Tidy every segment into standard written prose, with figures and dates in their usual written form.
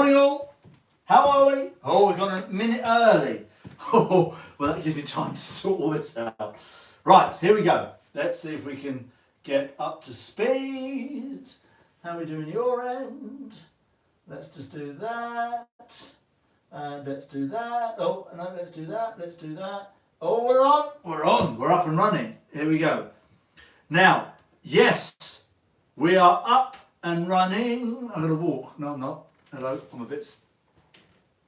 Morning all, how are we? Oh, we've gone a minute early. Oh, well that gives me time to sort all this out. Right, here we go. Let's see if we can get up to speed. How are we doing your end? Let's just do that. And let's do that. Oh, no, let's do that. Let's do that. Oh, we're on. We're on. We're up and running. Here we go. Now, yes, we are up and running. I'm going to walk. No, I'm not. Hello, I'm a bit...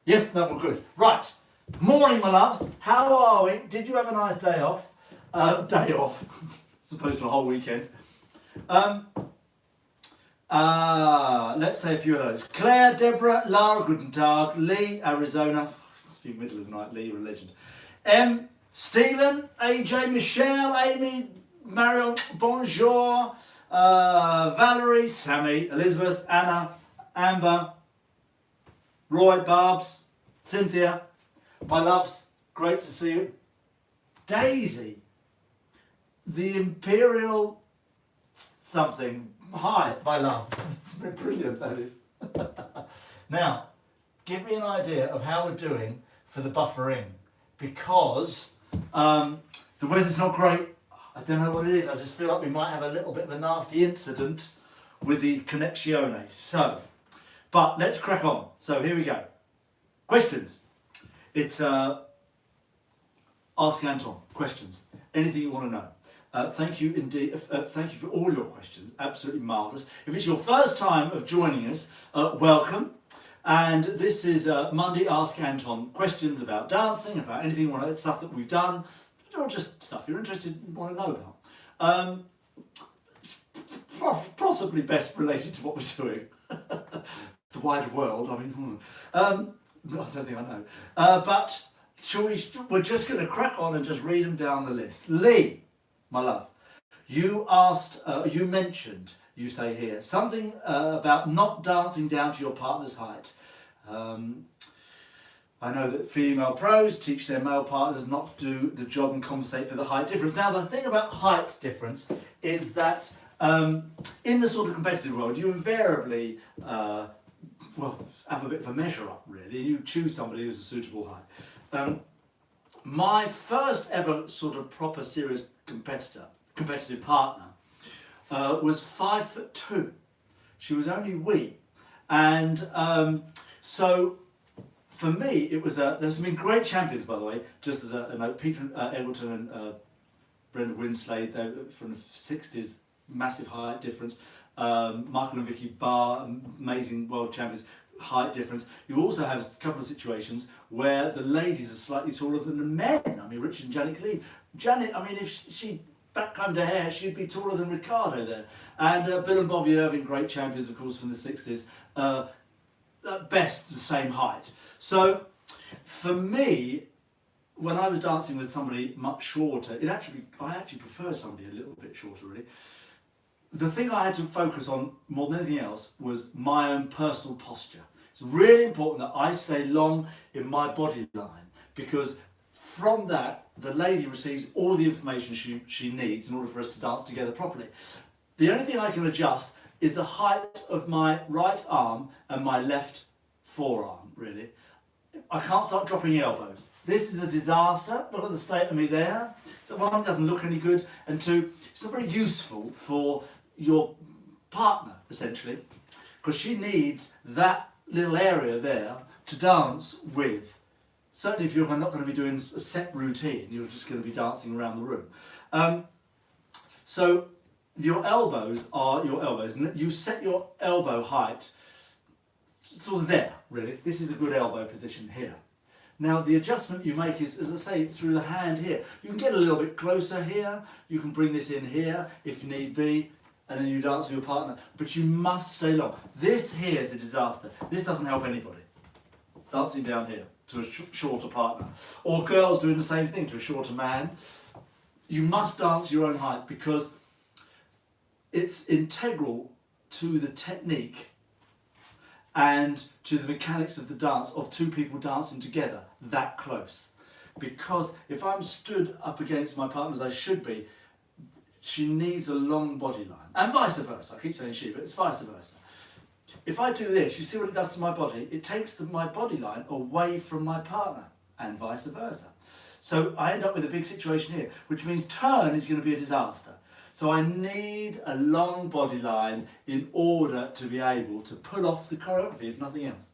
Yes, no, we're good. Right. Morning, my loves. How are we? Did you have a nice day off? Day off. As opposed to a whole weekend. Let's say a few of those. Claire, Deborah, Lara, guten Tag, Lee, Arizona. Must be middle of the night, Lee, you're a legend. Stephen, AJ, Michelle, Amy, Marion, bonjour, Valerie, Sammy, Elizabeth, Anna, Amber, Roy, Barbs, Cynthia, my loves, great to see you. Daisy, the Imperial something, hi, my love. Brilliant, that is. Now, give me an idea of how we're doing for the buffering, because the weather's not great. I don't know what it is. I just feel like we might have a little bit of a nasty incident with the connexione. So, but let's crack on. So here we go. Questions. It's Ask Anton. Questions. Anything you want to know. Thank you indeed. Thank you for all your questions. Absolutely marvellous. If it's your first time of joining us, welcome. And this is Monday Ask Anton. Questions about dancing, about anything you want to know, stuff that we've done, or just stuff you're interested in, want to know about. Possibly best related to what we're doing. The wider world. I mean, I don't think I know. But we're just going to crack on and just read them down the list. Lee. My love, you asked, you mentioned, you say here, something about not dancing down to your partner's height. I know that female pros teach their male partners not to do the job and compensate for the height difference. Now, the thing about height difference is that in the sort of competitive world, you invariably, well, have a bit of a measure up, really, and you choose somebody who's a suitable height. My first ever sort of proper serious competitive partner was 5'2". She was only wee, and so for me it was there's been great champions, by the way, just as a note. Peter Eggleton and Brenda Winslade, they're from the 60s, massive height difference. Michael and Vicky Barr, amazing world champions, height difference. You also have a couple of situations where the ladies are slightly taller than the men. I mean, Richard and Janet Cleave. Janet, I mean, if she backcombed her hair, she'd be taller than Ricardo there. And Bill and Bobby Irving, great champions, of course, from the 60s. At best, the same height. So, for me, when I was dancing with somebody much shorter, I actually prefer somebody a little bit shorter, really. The thing I had to focus on more than anything else was my own personal posture. It's really important that I stay long in my body line, because from that, the lady receives all the information she needs in order for us to dance together properly. The only thing I can adjust is the height of my right arm and my left forearm, really. I can't start dropping elbows. This is a disaster. Look at the state of me there. One, doesn't look any good, and two, it's not very useful for your partner, essentially, because she needs that little area there to dance with. Certainly if you're not going to be doing a set routine, you're just going to be dancing around the room. So your elbows are your elbows, and you set your elbow height sort of there, really. This is a good elbow position here. Now the adjustment you make is, as I say, through the hand here. You can get a little bit closer here, you can bring this in here if need be, and then you dance with your partner, but you must stay long. This here is a disaster. This doesn't help anybody. Dancing down here to a shorter partner, or girls doing the same thing to a shorter man. You must dance your own height, because it's integral to the technique and to the mechanics of the dance of two people dancing together that close. Because if I'm stood up against my partner as I should be, she needs a long body line, and vice versa. I keep saying she, but it's vice versa. if I do this, you see what it does to my body? It takes my body line away from my partner and vice versa. So I end up with a big situation here, which means turn is going to be a disaster. So I need a long body line in order to be able to pull off the choreography, if nothing else.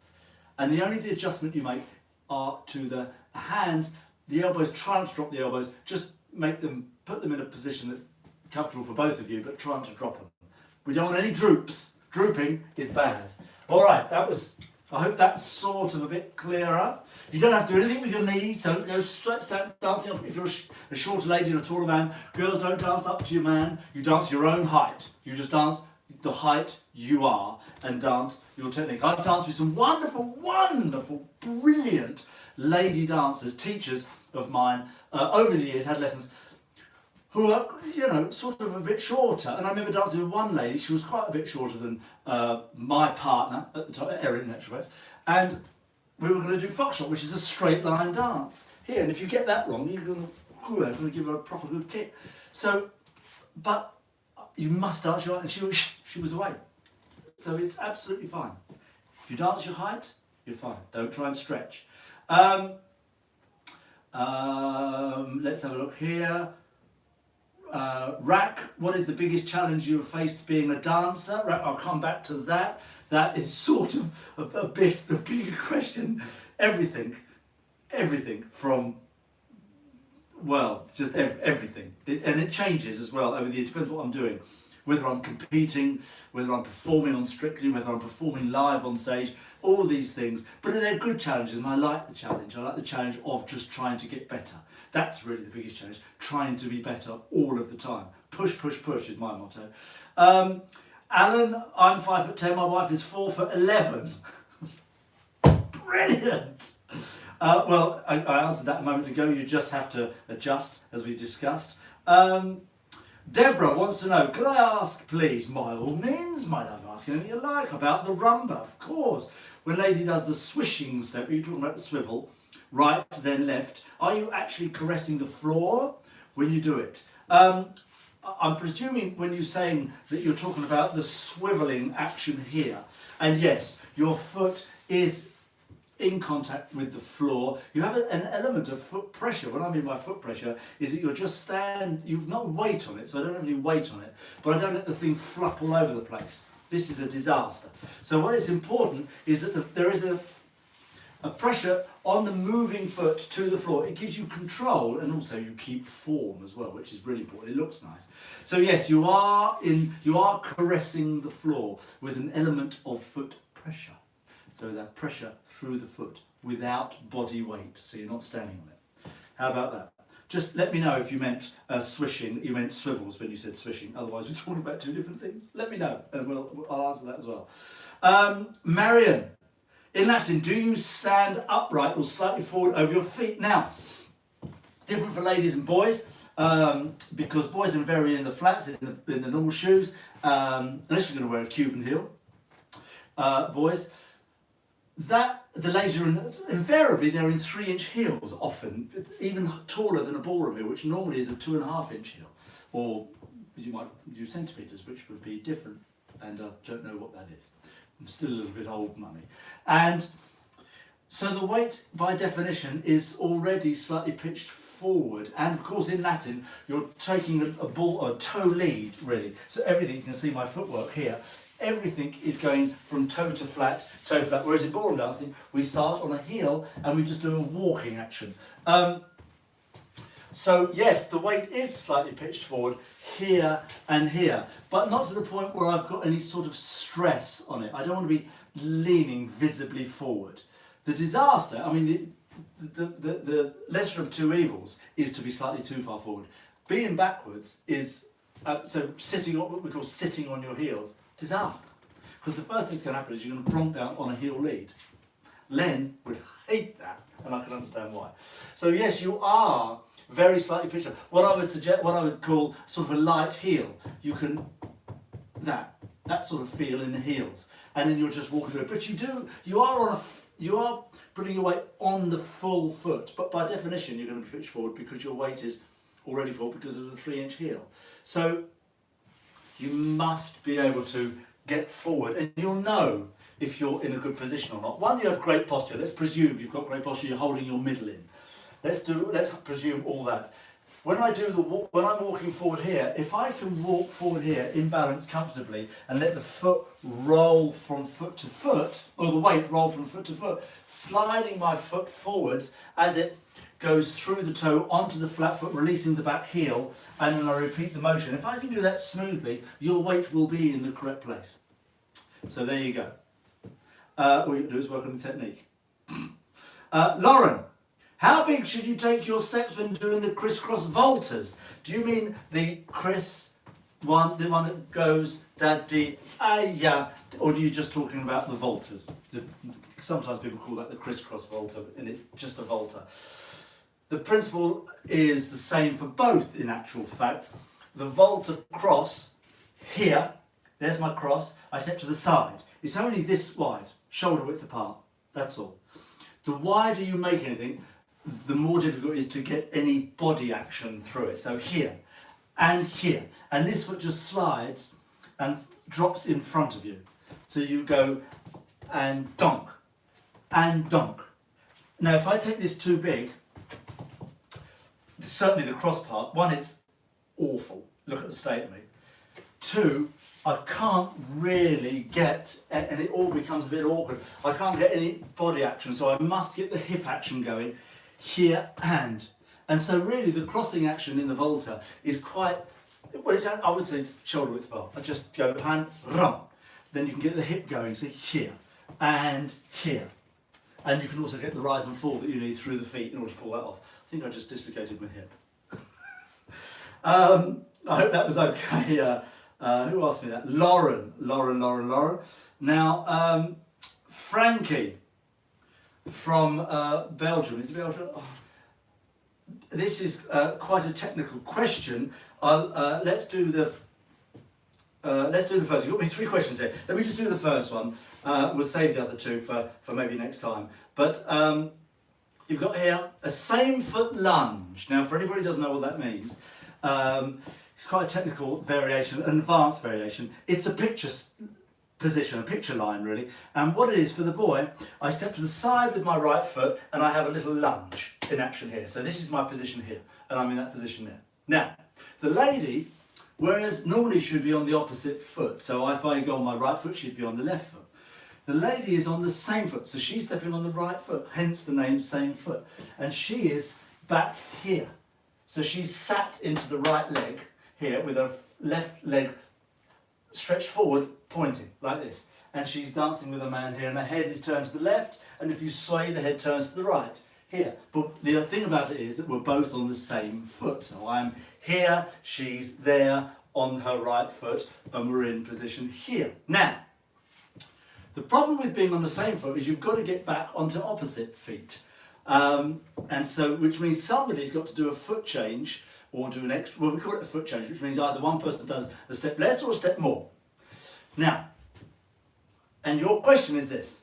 And the only adjustment you make are to the hands, the elbows, try not to drop the elbows, just put them in a position that's comfortable for both of you, but try not to drop them. We don't want any droops. Drooping is bad. All right, I hope that's sort of a bit clearer. You don't have to do anything with your knees. Don't go stand dancing up. If you're a shorter lady and a taller man, girls don't dance up to your man. You dance your own height. You just dance the height you are and dance your technique. I've danced with some wonderful, wonderful, brilliant lady dancers, teachers of mine over the years, had lessons, who are, sort of a bit shorter. And I remember dancing with one lady, she was quite a bit shorter than my partner at the time, Erin in actual fact, and we were going to do foxtrot, which is a straight line dance. Here, and if you get that wrong, you're going to give her a proper good kick. So, but you must dance your height, and she was away. So it's absolutely fine. If you dance your height, you're fine. Don't try and stretch. Let's have a look here. Rack, what is the biggest challenge you have faced being a dancer? Rack, I'll come back to that. That is sort of a bigger question. Everything from, well, just everything. And it changes as well over the years, depends what I'm doing. Whether I'm competing, whether I'm performing on Strictly, whether I'm performing live on stage, all these things. But they're good challenges, and I like the challenge. I like the challenge of just trying to get better. That's really the biggest challenge, trying to be better all of the time. Push, push, push is my motto. Alan, I'm 5'10", my wife is 4'11". Brilliant! Well, I answered that a moment ago. You just have to adjust, as we discussed. Deborah wants to know, could I ask, please, by all means, might I ask anything you like, about the rumba? Of course. When lady does the swishing step, are you talking about the swivel? Right, then left. Are you actually caressing the floor when you do it? I'm presuming when you're saying that you're talking about the swiveling action here. And yes, your foot is in contact with the floor. You have an element of foot pressure. What I mean by foot pressure is that you've no weight on it, so I don't have any weight on it, but I don't let the thing flop all over the place. This is a disaster. So what is important is that there is a pressure on the moving foot to the floor. It gives you control, and also you keep form as well, which is really important. It looks nice. So yes, you are caressing the floor with an element of foot pressure. So that pressure through the foot without body weight, so you're not standing on it. How about that? Just let me know if you meant swishing, you meant swivels when you said swishing. Otherwise we're talking about two different things. Let me know, and I'll answer that as well. Marion, in Latin, do you stand upright or slightly forward over your feet? Now, different for ladies and boys, because boys are very in the flats, in the normal shoes, unless you're going to wear a Cuban heel. Boys, the ladies are invariably they're in 3-inch heels often, even taller than a ballroom heel, which normally is a 2.5-inch heel, or you might do centimetres, which would be different, and I don't know what that is. I'm still a little bit old money. And so the weight, by definition, is already slightly pitched forward. And of course, in Latin, you're taking a toe lead, really. So everything, you can see my footwork here, everything is going from toe to flat. Whereas in ballroom dancing, we start on a heel and we just do a walking action. So yes, the weight is slightly pitched forward here and here, but not to the point where I've got any sort of stress on it. I don't want to be leaning visibly forward. The disaster, I mean, the lesser of two evils is to be slightly too far forward. Being backwards is, so sitting on what we call sitting on your heels, disaster. Because the first thing that's going to happen is you're going to plonk down on a heel lead. Len would hate that, and I can understand why. So yes, you are very slightly pitched. What I would call sort of a light heel. You can, that sort of feel in the heels. And then you're just walking through it. But you are putting your weight on the full foot. But by definition, you're going to be pitched forward because your weight is already forward because of the 3-inch heel. So you must be able to get forward, and you'll know if you're in a good position or not. One, you have great posture. Let's presume you've got great posture, you're holding your middle in. Let's presume all that. When I do when I'm walking forward here, if I can walk forward here in balance comfortably and let the foot roll from foot to foot, or the weight roll from foot to foot, sliding my foot forwards as it goes through the toe onto the flat foot, releasing the back heel, and then I repeat the motion. If I can do that smoothly, your weight will be in the correct place. So there you go. All you can do is work on the technique. Lauren, how big should you take your steps when doing the crisscross Voltas? Do you mean the the one that goes da-dee-ah-ya, or are you just talking about the Voltas? Sometimes people call that the crisscross Volta, and it's just a Volta. The principle is the same for both, in actual fact. The Volta cross here, there's my cross, I step to the side. It's only this wide, shoulder width apart, that's all. The wider you make anything, the more difficult it is to get any body action through it. So here, and this foot just slides and drops in front of you. So you go and donk, and donk. Now if I take this too big, certainly the cross part, one, it's awful, look at the state of me. Two, I can't really get, and it all becomes a bit awkward, I can't get any body action, so I must get the hip action going here and so really the crossing action in the Volta is quite, well, I would say it's shoulder width apart. I just go hand, rum, then you can get the hip going, so here, and you can also get the rise and fall that you need through the feet in order to pull that off. I think I just dislocated my hip. I hope that was okay. Who asked me that? Lauren. Now, Frankie from Belgium. It's Belgium. Oh. This is quite a technical question. Let's do the first. You've got me 3 questions here. Let me just do the first one. We'll save the other 2 for maybe next time. But you've got here a same foot lunge. Now, for anybody who doesn't know what that means, it's quite a technical variation, an advanced variation. It's a picture position, a picture line really. And what it is for the boy, I step to the side with my right foot and I have a little lunge in action here. So this is my position here, and I'm in that position there. Now, the lady, whereas normally she'd be on the opposite foot, so if I go on my right foot, she'd be on the left foot. The lady is on the same foot, so she's stepping on the right foot, hence the name same foot. And she is back here. So she's sat into the right leg here with her left leg stretched forward, pointing like this. And she's dancing with a man here, and her head is turned to the left, and if you sway, the head turns to the right, here. But the thing about it is that we're both on the same foot. So I'm here, she's there on her right foot, and we're in position here. Now, the problem with being on the same foot is you've got to get back onto opposite feet. And so, which means somebody's got to do a foot change, or do an extra, well, we call it a foot change, which means either one person does a step less or a step more. Now, and your question is this.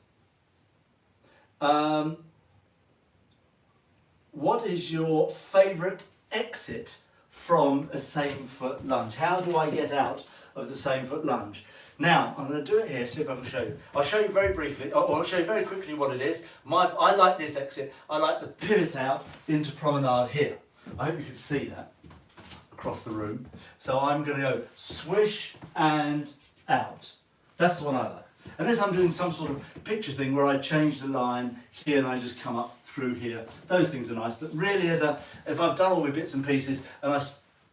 What is your favourite exit from a same foot lunge? How do I get out of the same foot lunge? Now, I'm going to do it here, see if I can show you. I'll show you very briefly, or I'll show you very quickly what it is. I like this exit. I like the pivot out into promenade here. I hope you can see that across the room. So I'm going to go swish and out. That's the one I like. Unless I'm doing some sort of picture thing where I change the line here and I just come up through here. Those things are nice, but really if I've done all my bits and pieces and I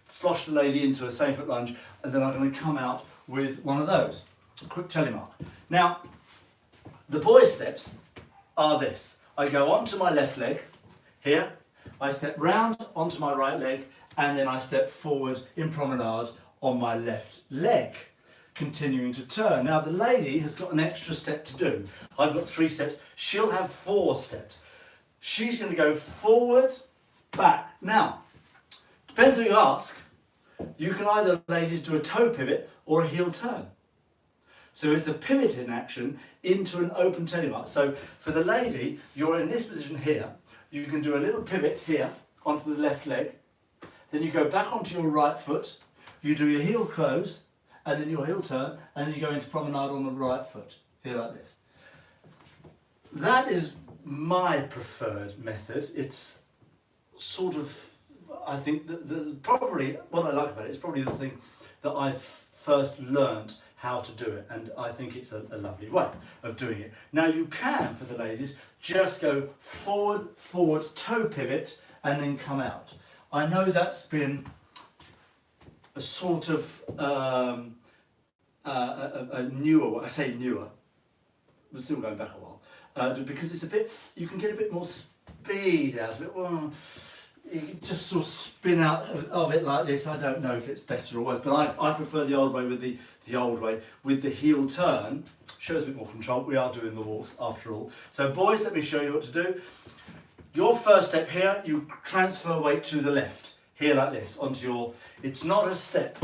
slosh the lady into a same foot lunge, and then I'm going to come out with one of those. A quick telemark. Now, the boy's steps are this. I go onto my left leg here, I step round onto my right leg, and then I step forward in promenade on my left leg, continuing to turn. Now the lady has got an extra step to do. I've got 3 steps. She'll have 4 steps. She's going to go forward, back. Now, depends who you ask. You can either, ladies, do a toe pivot or a heel turn. So it's a pivot in action into an open telemark. So for the lady, you're in this position here. You can do a little pivot here onto the left leg. Then you go back onto your right foot. You do your heel close, and then your heel turn, and then you go into promenade on the right foot, here like this. That is my preferred method. It's sort of, I think, probably what I like about it is probably the thing that I've first learned how to do it, and I think it's a lovely way of doing it. Now you can, for the ladies, just go forward, forward, toe pivot, and then come out. I know that's been a sort of a newer, I say newer, we're still going back a while, because it's a bit, you can get a bit more speed out of it. Well, you can just sort of spin out of it like this. I don't know if it's better or worse, but I prefer the old way with the old way. With the heel turn, shows a bit more control. We are doing the waltz after all. So boys, let me show you what to do. Your first step here, you transfer weight to the left, here like this, onto your, it's not a step.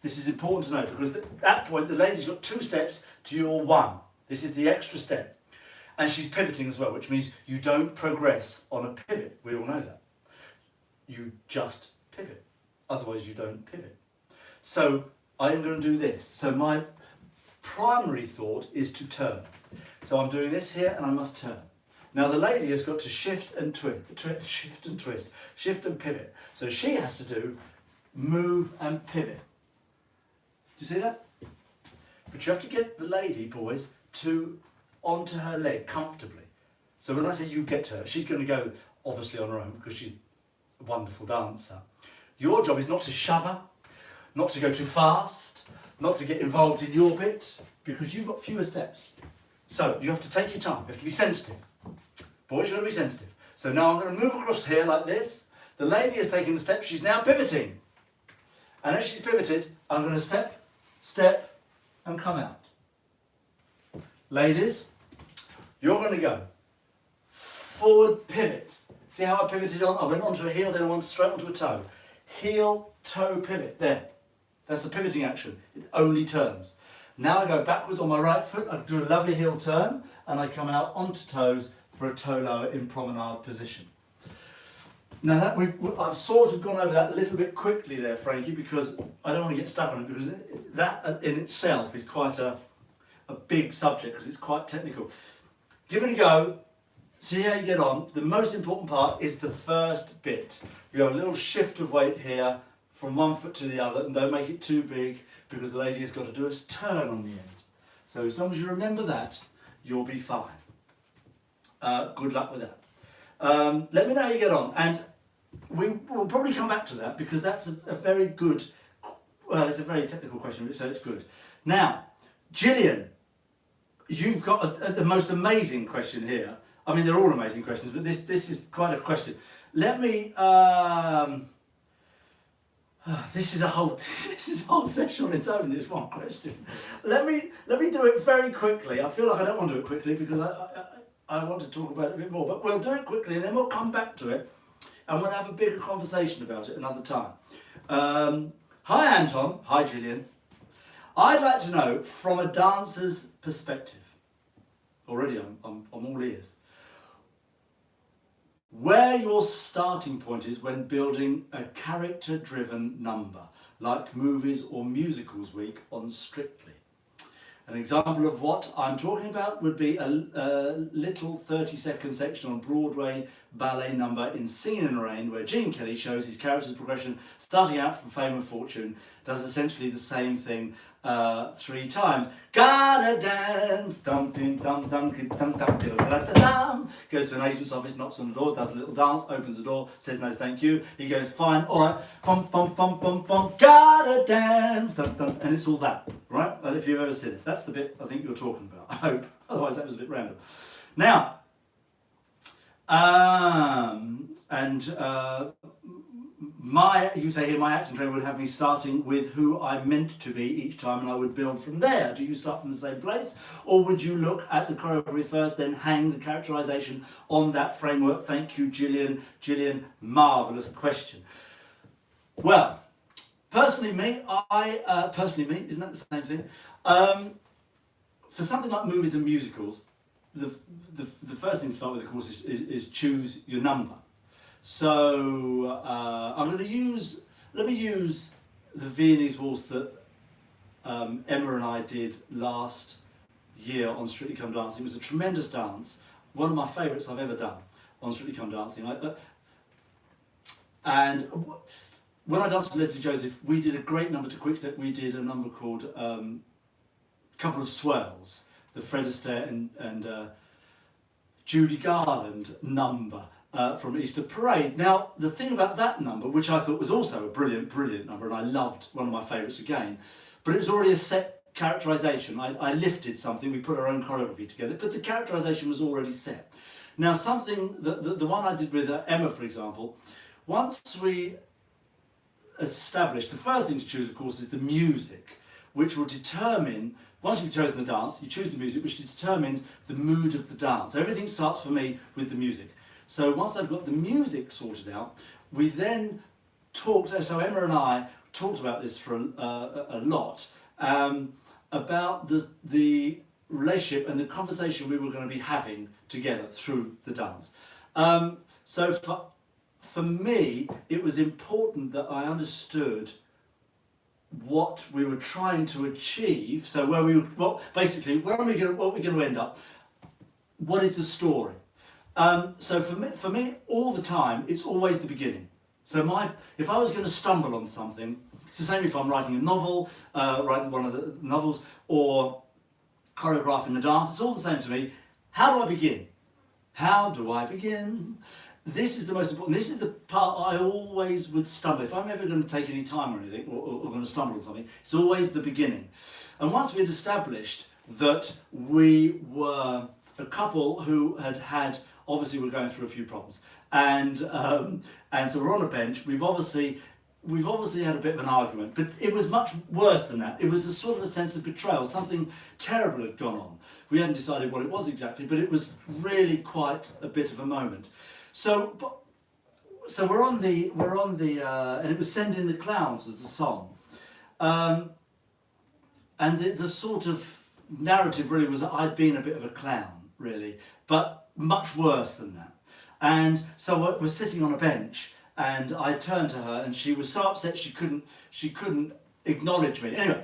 This is important to know because at that point the lady's got 2 steps to your 1. This is the extra step. And she's pivoting as well, which means you don't progress on a pivot. We all know that. You just pivot, otherwise you don't pivot. So I'm going to do this. So my primary thought is to turn. So I'm doing this here and I must turn. Now the lady has got to shift and twist, shift and twist, shift and pivot. So she has to do move and pivot. Do you see that? But you have to get the lady, boys, to onto her leg comfortably. So when I say you get to her, she's going to go obviously on her own because she's a wonderful dancer. Your job is not to shove her, not to go too fast, not to get involved in your bit, because you've got fewer steps. So you have to take your time, you have to be sensitive. Boys, you've got to be sensitive. So now I'm going to move across here like this. The lady has taken the step, she's now pivoting. And as she's pivoted, I'm going to step, step, and come out. Ladies, you're going to go forward pivot. See how I pivoted on? I went onto a heel, then I went straight onto a toe. Heel, toe, pivot. There. That's the pivoting action. It only turns. Now I go backwards on my right foot, I do a lovely heel turn, and I come out onto toes for a toe lower in promenade position. Now that I've sort of gone over that a little bit quickly there, Frankie, because I don't want to get stuck on it, because that in itself is quite a big subject, because it's quite technical. Give it a go, see how you get on. The most important part is the first bit. You have a little shift of weight here from one foot to the other, and don't make it too big, because the lady has got to do a turn on the end. So as long as you remember that, you'll be fine. Good luck with that. Let me know how you get on, and we will probably come back to that because that's a very good, well, it's a very technical question, so it's good. Now, Gillian, you've got the most amazing question here. I mean, they're all amazing questions, but this is quite a question. Let me. This is a whole session on its own. This one question. Let me do it very quickly. I feel like I don't want to do it quickly because I want to talk about it a bit more, but we'll do it quickly and then we'll come back to it and we'll have a bigger conversation about it another time. Hi Anton, hi Gillian. I'd like to know from a dancer's perspective, already I'm all ears, where your starting point is when building a character-driven number, like movies or musicals week on Strictly. An example of what I'm talking about would be a little 30-second section on Broadway ballet number in Singing in the Rain, where Gene Kelly shows his character's progression starting out from fame and fortune, does essentially the same thing 3 times. Gotta dance, dum dum dum dum dum dum dum. Goes to an agent's office, knocks on the door, does a little dance, opens the door, says no thank you. He goes fine, all right, bum bum bum bum bum. Gotta dance, dum dum, and it's all that, right? But if you've ever seen it, that's the bit I think you're talking about. I hope, otherwise that was a bit random. Now, you say here, my acting trainer would have me starting with who I meant to be each time and I would build from there. Do you start from the same place or would you look at the choreography first, then hang the characterization on that framework? Thank you, Gillian. Gillian, marvellous question. Well, personally me, isn't that the same thing? For something like movies and musicals, the first thing to start with, of course, is choose your number. So I'm going to use, let me use the Viennese Waltz that Emma and I did last year on Strictly Come Dancing. It was a tremendous dance, one of my favourites I've ever done on Strictly Come Dancing. And when I danced with Leslie Joseph, we did a great number to Quickstep. We did a number called Couple of Swirls, the Fred Astaire and Judy Garland number from Easter Parade. Now, the thing about that number, which I thought was also a brilliant, brilliant number, and I loved, one of my favourites again, but it was already a set characterisation. I lifted something, we put our own choreography together, but the characterisation was already set. Now, something, the one I did with Emma, for example, once we established, the first thing to choose, of course, is the music, which will determine, once you've chosen the dance, you choose the music, which determines the mood of the dance. Everything starts for me with the music. So once I've got the music sorted out, we then talked, so Emma and I talked about this for a lot, about the relationship and the conversation we were going to be having together through the dance. So for me, it was important that I understood what we were trying to achieve. So basically, what are we going to end up? What is the story? So for me, all the time, it's always the beginning. So if I was going to stumble on something, it's the same if I'm writing a novel, writing one of the novels, or choreographing a dance. It's all the same to me. How do I begin? How do I begin? This is the most important. This is the part I always would stumble. If I'm ever going to take any time or anything, or going to stumble on something, it's always the beginning. And once we had established that we were a couple who obviously we're going through a few problems, and so we're on a bench. We've obviously had a bit of an argument, but it was much worse than that. It was a sort of a sense of betrayal. Something terrible had gone on. We hadn't decided what it was exactly, but it was really quite a bit of a moment. So we're on the and it was Send in the Clowns as a song, and the sort of narrative really was that I'd been a bit of a clown, really, but much worse than that. And so we're sitting on a bench, and I turned to her, and she was so upset she couldn't acknowledge me. Anyway,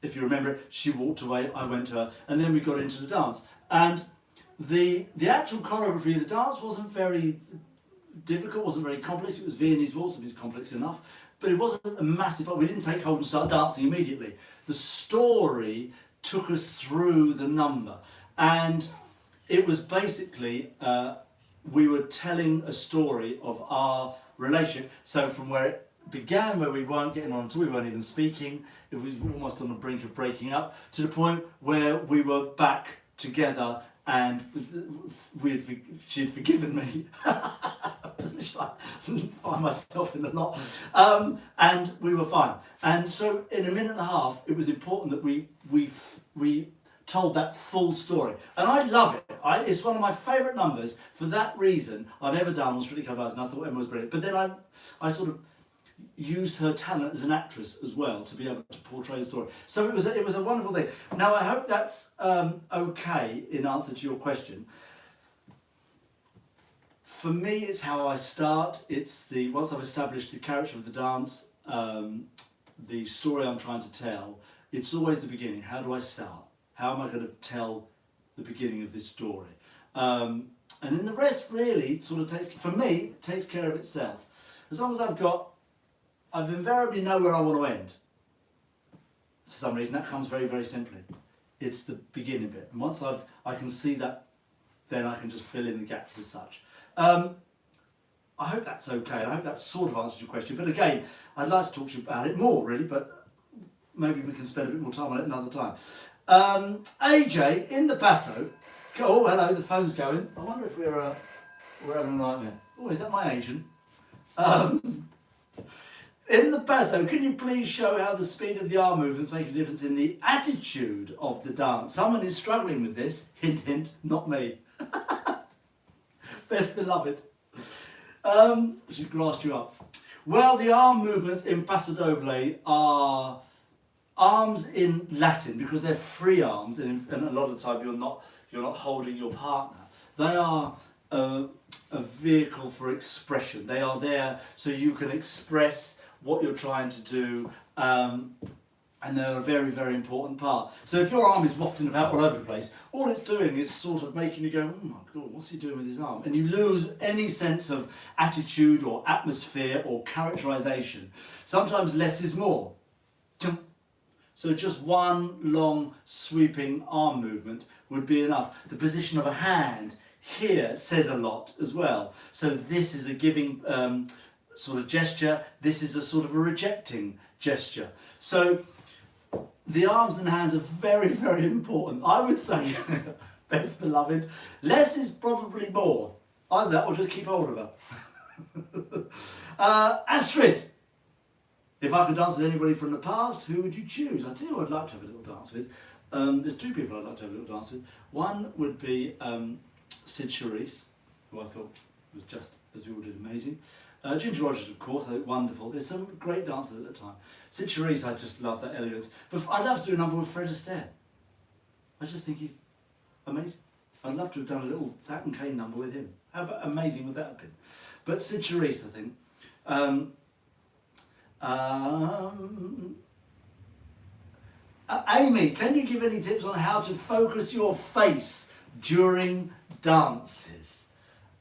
if you remember it, she walked away. I went to her, and then we got into the dance. And the actual choreography of the dance wasn't very difficult, wasn't very complex. It was Viennese Waltz, it was complex enough, but it wasn't a massive. We didn't take hold and start dancing immediately. The story took us through the number, and it was basically we were telling a story of our relationship. So from where it began, where we weren't getting on until we weren't even speaking, it was almost on the brink of breaking up, to the point where we were back together, and she'd forgiven me. I find myself in the lot, and we were fine. And so in a minute and a half, it was important that we told that full story, and I love it. It's one of my favourite numbers for that reason I've ever done on Strictly Come Dancing, and I thought Emma was brilliant. But then I sort of used her talent as an actress as well to be able to portray the story. So it was a wonderful thing. Now I hope that's okay in answer to your question. For me, it's how I start. It's once I've established the character of the dance, the story I'm trying to tell. It's always the beginning. How do I start? How am I going to tell the beginning of this story? And then the rest really sort of takes care of itself. As long as I've invariably know where I want to end. For some reason, that comes very, very simply. It's the beginning bit. And once I can see that, then I can just fill in the gaps as such. I hope that's okay. I hope that sort of answers your question. But again, I'd like to talk to you about it more, really, but maybe we can spend a bit more time on it another time. AJ, in the basso. Oh, hello, the phone's going. I wonder if we're having a nightmare. Oh, is that my agent? In the basso, can you please show how the speed of the arm movements make a difference in the attitude of the dance? Someone is struggling with this. Hint, hint, not me. Best beloved. She grassed you up. Well, the arm movements in Passo Doble are arms in Latin because they're free arms, and a lot of the time you're not holding your partner. They are a vehicle for expression. They are there so you can express what you're trying to do And they're a very, very important part. So if your arm is wafting about all over the place, all it's doing is sort of making you go, oh my God, what's he doing with his arm? And you lose any sense of attitude or atmosphere or characterization. Sometimes less is more. So just one long sweeping arm movement would be enough. The position of a hand here says a lot as well. So this is a giving sort of gesture. This is a sort of a rejecting gesture. So the arms and hands are very, very important. I would say, best beloved, less is probably more. Either that or just keep hold of her. Astrid, if I could dance with anybody from the past, who would you choose? I tell you who I'd like to have a little dance with. There's two people I'd like to have a little dance with. One would be Sid Charisse, who I thought was just, as we all did, amazing. Ginger Rogers, of course, wonderful. There's some great dancers at the time. Sid Charisse, I just love that elegance. But I'd love to do a number with Fred Astaire. I just think he's amazing. I'd love to have done a little Hat and Cane number with him. How amazing would that have been? But Sid Charisse, I think. Amy, can you give any tips on how to focus your face during dances?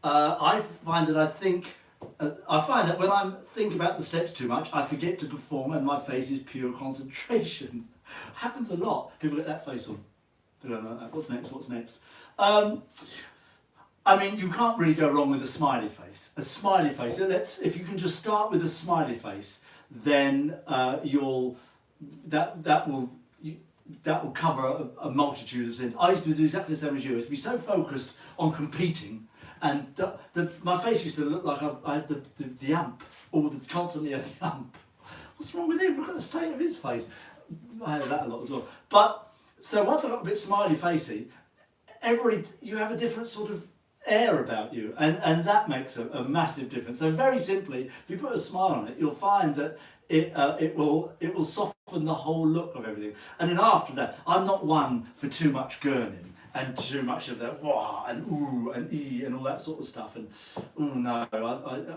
I find that when I think about the steps too much, I forget to perform and my face is pure concentration. Happens a lot. People get that face on. They don't know, what's next, what's next? I mean, you can't really go wrong with a smiley face. A smiley face, if you can just start with a smiley face, then that will cover a multitude of sins. I used to do exactly the same as you. I used to be so focused on competing, and my face used to look like I had the amp, constantly had the amp. What's wrong with him? Look at the state of his face. I had that a lot as well. But so once I got a bit smiley facey, you have a different sort of air about you, and that makes a massive difference. So very simply, if you put a smile on it, you'll find that it will soften the whole look of everything. And then after that, I'm not one for too much gurning and too much of that wah and ooh and ee and all that sort of stuff. And oh no,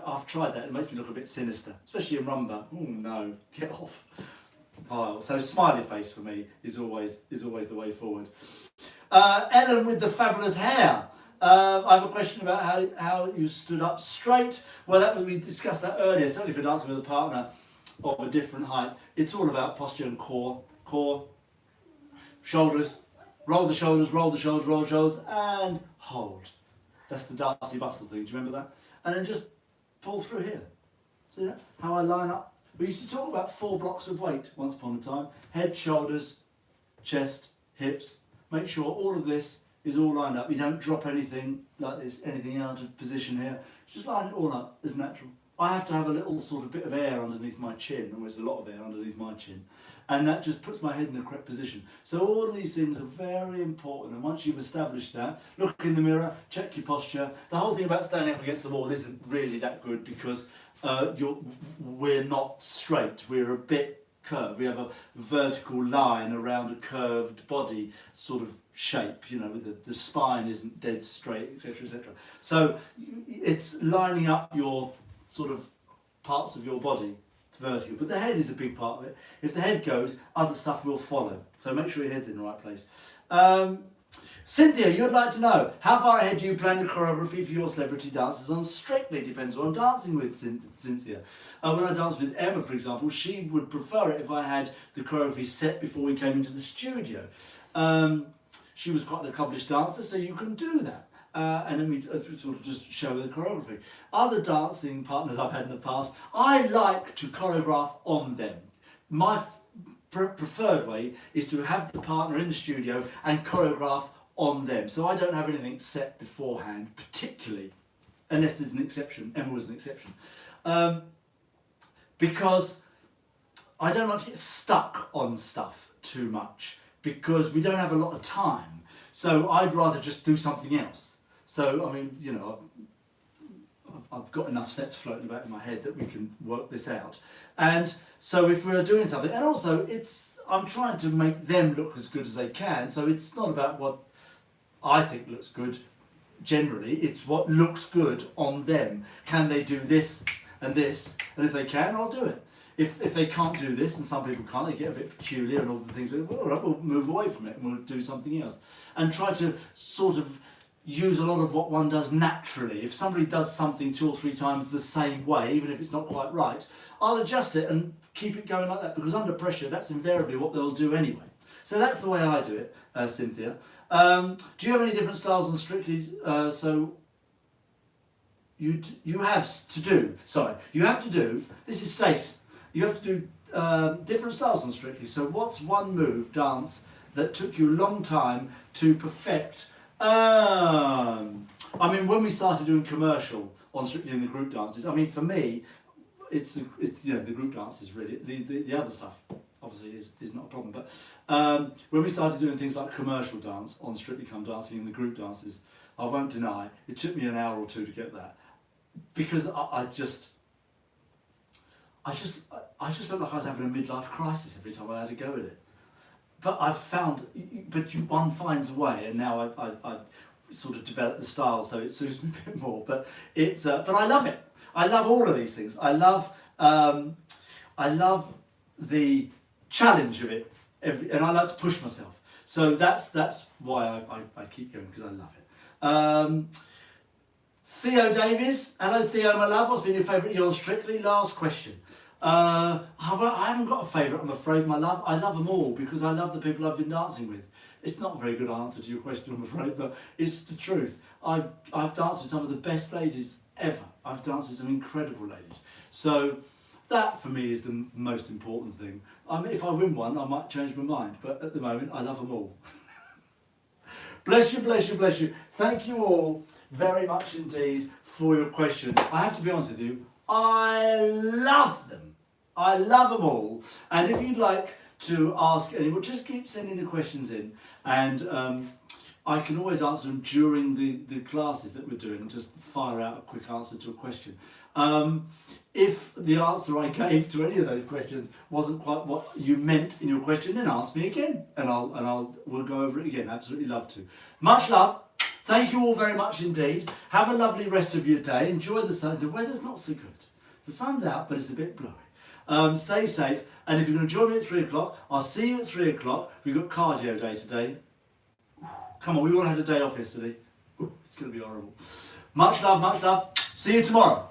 I've tried that. It makes me look a bit sinister, especially in rumba. Oh no, get off. Vile. So smiley face for me is always the way forward. Ellen with the fabulous hair. I have a question about how you stood up straight. Well, we discussed that earlier. Certainly for dancing with a partner of a different height, it's all about posture and core, shoulders, roll the shoulders, roll the shoulders, roll the shoulders, and hold. That's the Darcy Bustle thing. Do you remember that? And then just pull through here. See that? How I line up. We used to talk about 4 blocks of weight once upon a time. Head, shoulders, chest, hips. Make sure all of this is all lined up. You don't drop anything like this, anything out of position here. Just line it all up as natural. I have to have a little sort of bit of air underneath my chin, or there's a lot of air underneath my chin, and that just puts my head in the correct position. So all of these things are very important, and once you've established that, look in the mirror, check your posture. The whole thing about standing up against the wall isn't really that good because we're not straight, we're a bit curved. We have a vertical line around a curved body sort of shape, you know, the spine isn't dead straight, etc., etc. So it's lining up your sort of parts of your body vertical, but the head is a big part of it. If the head goes, other stuff will follow. So make sure your head's in the right place. Cynthia, you'd like to know, how far ahead do you plan the choreography for your celebrity dances on Strictly? Depends on dancing with Cynthia. When I danced with Emma, for example, she would prefer it if I had the choreography set before we came into the studio. She was quite an accomplished dancer, so you can do that. And then we sort of just show the choreography. Other dancing partners I've had in the past, I like to choreograph on them. My preferred way is to have the partner in the studio and choreograph on them. So I don't have anything set beforehand, particularly, unless there's an exception. Emma was an exception. Because I don't like to get stuck on stuff too much, because we don't have a lot of time. So I'd rather just do something else. So, I mean, you know, I've got enough steps floating about in my head that we can work this out. And so if we're doing something, and also I'm trying to make them look as good as they can. So it's not about what I think looks good generally, it's what looks good on them. Can they do this? And if they can, I'll do it. if they can't do this, and some people can't, they get a bit peculiar and all the things, well, all right, we'll move away from it and we'll do something else. And try to sort of use a lot of what one does naturally. If somebody does something 2 or 3 times the same way, even if it's not quite right, I'll adjust it and keep it going like that, because under pressure, that's invariably what they'll do anyway. So that's the way I do it, Cynthia. Do you have any different styles on Strictly? So you have to do, this is Stace, you have to do different styles on Strictly. So what's one move, dance, that took you a long time to perfect? I mean, when we started doing commercial on Strictly in the group dances, I mean, for me, it's you know, the group dances really, the other stuff obviously is not a problem, but when we started doing things like commercial dance on Strictly Come Dancing in the group dances, I won't deny, it took me an hour or 2 to get that, because I just felt like I was having a midlife crisis every time I had to go with it. But I've found, one finds a way, and now I've sort of developed the style so it suits me a bit more. But it's, but I love it. I love all of these things. I love the challenge of it, and I like to push myself. So that's why I keep going, because I love it. Theo Davies, hello Theo, my love. What's been your favourite year on Strictly? Last question. I haven't got a favourite, I'm afraid, my love. I love them all because I love the people I've been dancing with. It's not a very good answer to your question, I'm afraid, but it's the truth. I've danced with some of the best ladies ever. I've danced with some incredible ladies. So that for me is the most important thing. If I win one, I might change my mind, but at the moment, I love them all. Bless you, bless you, bless you. Thank you all very much indeed for your questions. I have to be honest with you, I love them. I love them all. And if you'd like to ask anyone, just keep sending the questions in, and I can always answer them during the classes that we're doing, and just fire out a quick answer to a question. If the answer I gave to any of those questions wasn't quite what you meant in your question, then ask me again, and we'll go over it again. Absolutely love to. Much love. Thank you all very much indeed. Have a lovely rest of your day. Enjoy the sun. The weather's not so good. The sun's out, but it's a bit blurry. Stay safe, and if you're going to join me at 3 o'clock, I'll see you at 3 o'clock. We've got cardio day today. Come on, we all had a day off yesterday. It's going to be horrible. Much love, much love. See you tomorrow.